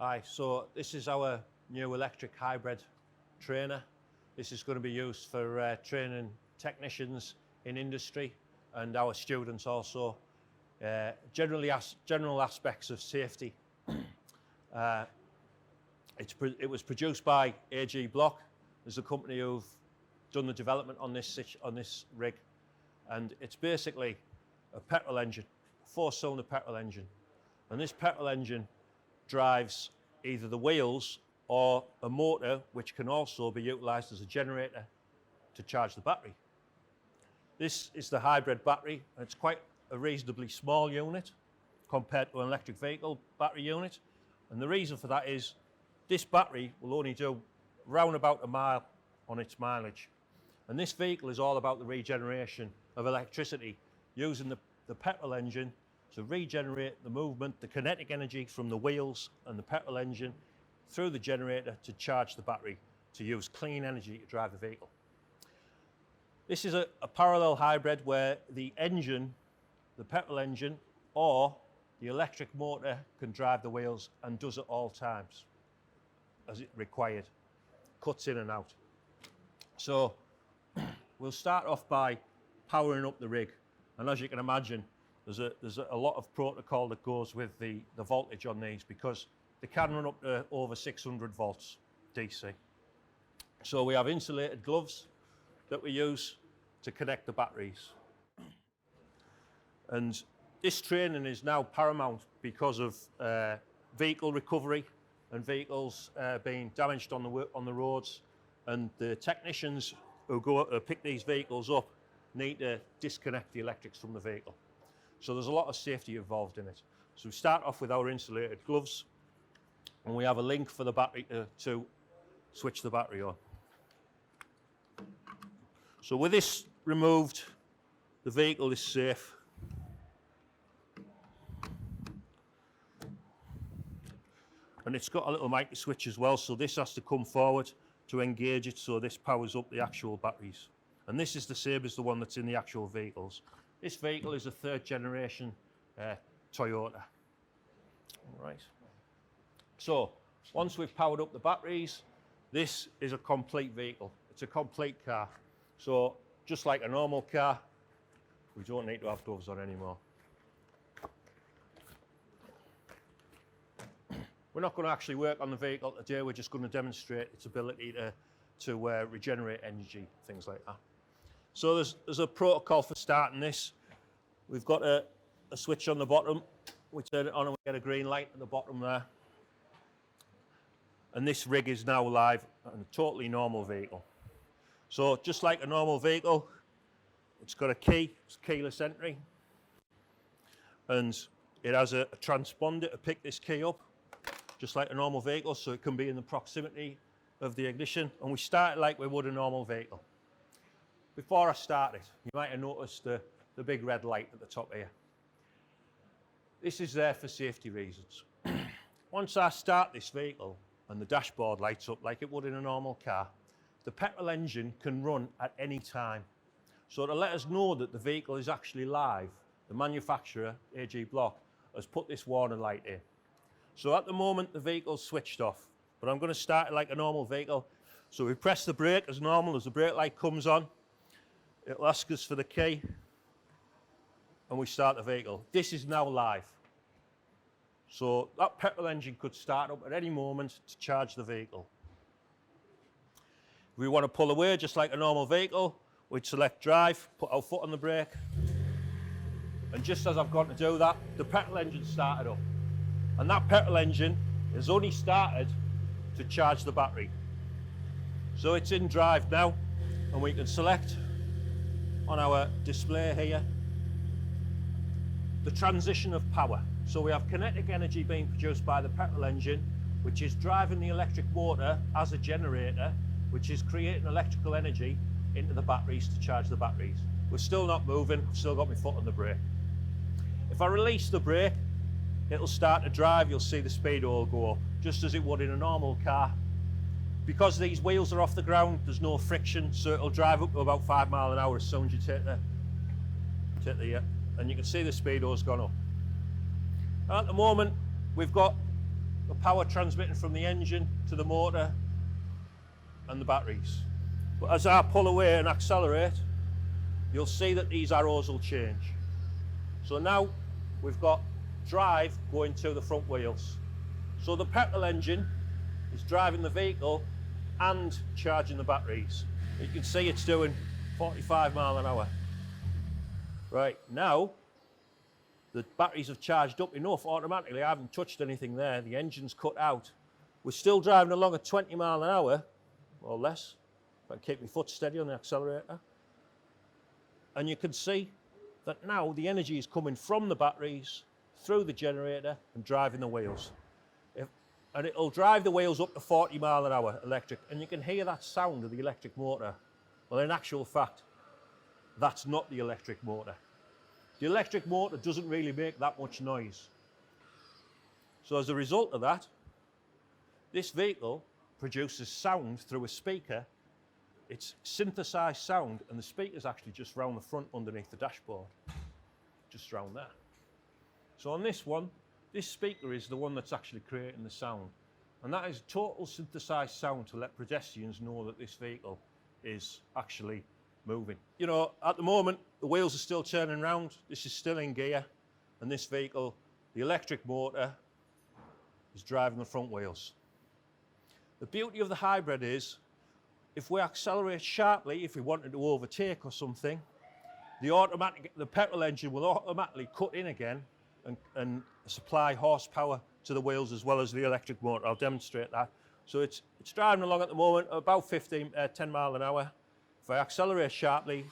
Hi, so this is our new electric hybrid trainer. This is going to be used for training technicians in industry and our students also. General aspects of safety. It was produced by AG Block. There's a company who've done the development on this rig, and it's basically a petrol engine, a 4-cylinder petrol engine, and this petrol engine drives either the wheels or a motor which can also be utilised as a generator to charge the battery. This is the hybrid battery, and it's quite a reasonably small unit compared to an electric vehicle battery unit, and the reason for that is this battery will only do round about a mile on its mileage, and this vehicle is all about the regeneration of electricity using the petrol engine to regenerate the movement, the kinetic energy from the wheels and the petrol engine through the generator to charge the battery to use clean energy to drive the vehicle. This is a parallel hybrid where the engine, the petrol engine or the electric motor can drive the wheels and does at all times as it required, cuts in and out. So we'll start off by powering up the rig, and as you can imagine there's a lot of protocol that goes with the voltage on these because they can run up to over 600 volts DC. So we have insulated gloves that we use to connect the batteries. And this training is now paramount because of vehicle recovery and vehicles being damaged on the roads, and the technicians who go to pick these vehicles up need to disconnect the electrics from the vehicle. So there's a lot of safety involved in it. So we start off with our insulated gloves, and we have a link for the battery to switch the battery on. So with this removed, the vehicle is safe. And it's got a little mic switch as well, so this has to come forward to engage it, so this powers up the actual batteries. And this is the same as the one that's in the actual vehicles. This vehicle is a 3rd generation Toyota. All right. So once we've powered up the batteries, this is a complete vehicle. It's a complete car. So just like a normal car, we don't need to have gloves on anymore. We're not going to actually work on the vehicle today, we're just going to demonstrate its ability to regenerate energy, things like that. So there's a protocol for starting this. We've got a switch on the bottom, we turn it on and we get a green light at the bottom there. And this rig is now live on a totally normal vehicle. So just like a normal vehicle, it's got a key, it's keyless entry, and it has a transponder to pick this key up, just like a normal vehicle, so it can be in the proximity of the ignition, and we start it like we would a normal vehicle. Before I start it, you might have noticed the big red light at the top here. This is there for safety reasons. Once I start this vehicle and the dashboard lights up like it would in a normal car, the petrol engine can run at any time. So to let us know that the vehicle is actually live, the manufacturer, AG Block, has put this warning light in. So at the moment the vehicle's switched off, but I'm going to start it like a normal vehicle. So we press the brake as normal. As the brake light comes on, it'll ask us for the key, and we start the vehicle. This is now live. So that petrol engine could start up at any moment to charge the vehicle. If we want to pull away just like a normal vehicle, we'd select drive, put our foot on the brake, and just as I've gone to do that, the petrol engine started up. And that petrol engine has only started to charge the battery. So it's in drive now, and we can select on our display here the transition of power. So we have kinetic energy being produced by the petrol engine, which is driving the electric motor as a generator, which is creating electrical energy into the batteries to charge the batteries. We're still not moving, I've still got my foot on the brake. If I release the brake, it'll start to drive, you'll see the speedo go up, just as it would in a normal car. Because these wheels are off the ground, there's no friction, so it'll drive up to about 5 miles an hour as soon as you take the and you can see the speedo's gone up. At the moment, we've got the power transmitting from the engine to the motor and the batteries. But as I pull away and accelerate, you'll see that these arrows will change. So now we've got drive going to the front wheels. So the petrol engine is driving the vehicle and charging the batteries. You can see it's doing 45 miles an hour. Right, now the batteries have charged up enough automatically. I haven't touched anything there. The engine's cut out. We're still driving along at 20 miles an hour or less. If I can keep my foot steady on the accelerator. And you can see that now the energy is coming from the batteries through the generator and driving the wheels. And it'll drive the wheels up to 40 miles an hour electric. And you can hear that sound of the electric motor. Well, in actual fact, that's not the electric motor. The electric motor doesn't really make that much noise. So as a result of that, this vehicle produces sound through a speaker. It's synthesized sound, and the speaker's actually just round the front underneath the dashboard. Just round there. So on this one, this speaker is the one that's actually creating the sound. And that is total synthesized sound to let pedestrians know that this vehicle is actually moving. You know, at the moment, the wheels are still turning round. This is still in gear. And this vehicle, the electric motor, is driving the front wheels. The beauty of the hybrid is, if we accelerate sharply, if we wanted to overtake or something, the petrol engine will automatically cut in again and supply horsepower to the wheels as well as the electric motor. I'll demonstrate that. So it's driving along at the moment about 10 miles an hour. If I accelerate sharply,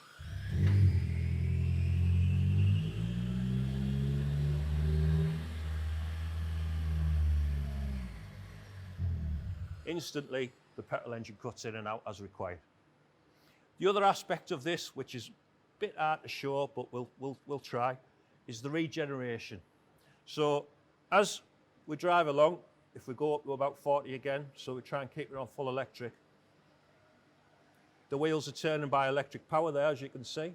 instantly the petrol engine cuts in and out as required. The other aspect of this, which is a bit hard to show, but we'll try, is the regeneration. So as we drive along, if we go up to about 40 again, so we try and keep it on full electric, the wheels are turning by electric power there, as you can see.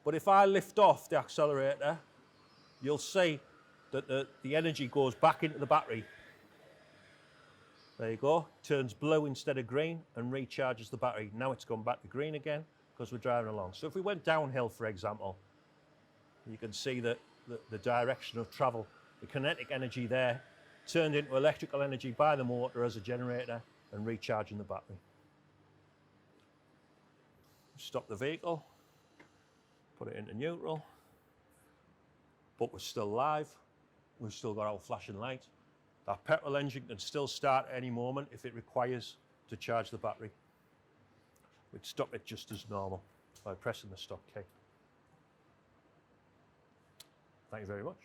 But if I lift off the accelerator, you'll see that the energy goes back into the battery. There you go, turns blue instead of green and recharges the battery. Now it's gone back to green again because we're driving along. So if we went downhill, for example, you can see that the direction of travel, the kinetic energy there, turned into electrical energy by the motor as a generator and recharging the battery. Stop the vehicle, put it into neutral, but we're still live. We've still got our flashing light. That petrol engine can still start at any moment if it requires to charge the battery. We'd stop it just as normal by pressing the stop key. Thank you very much.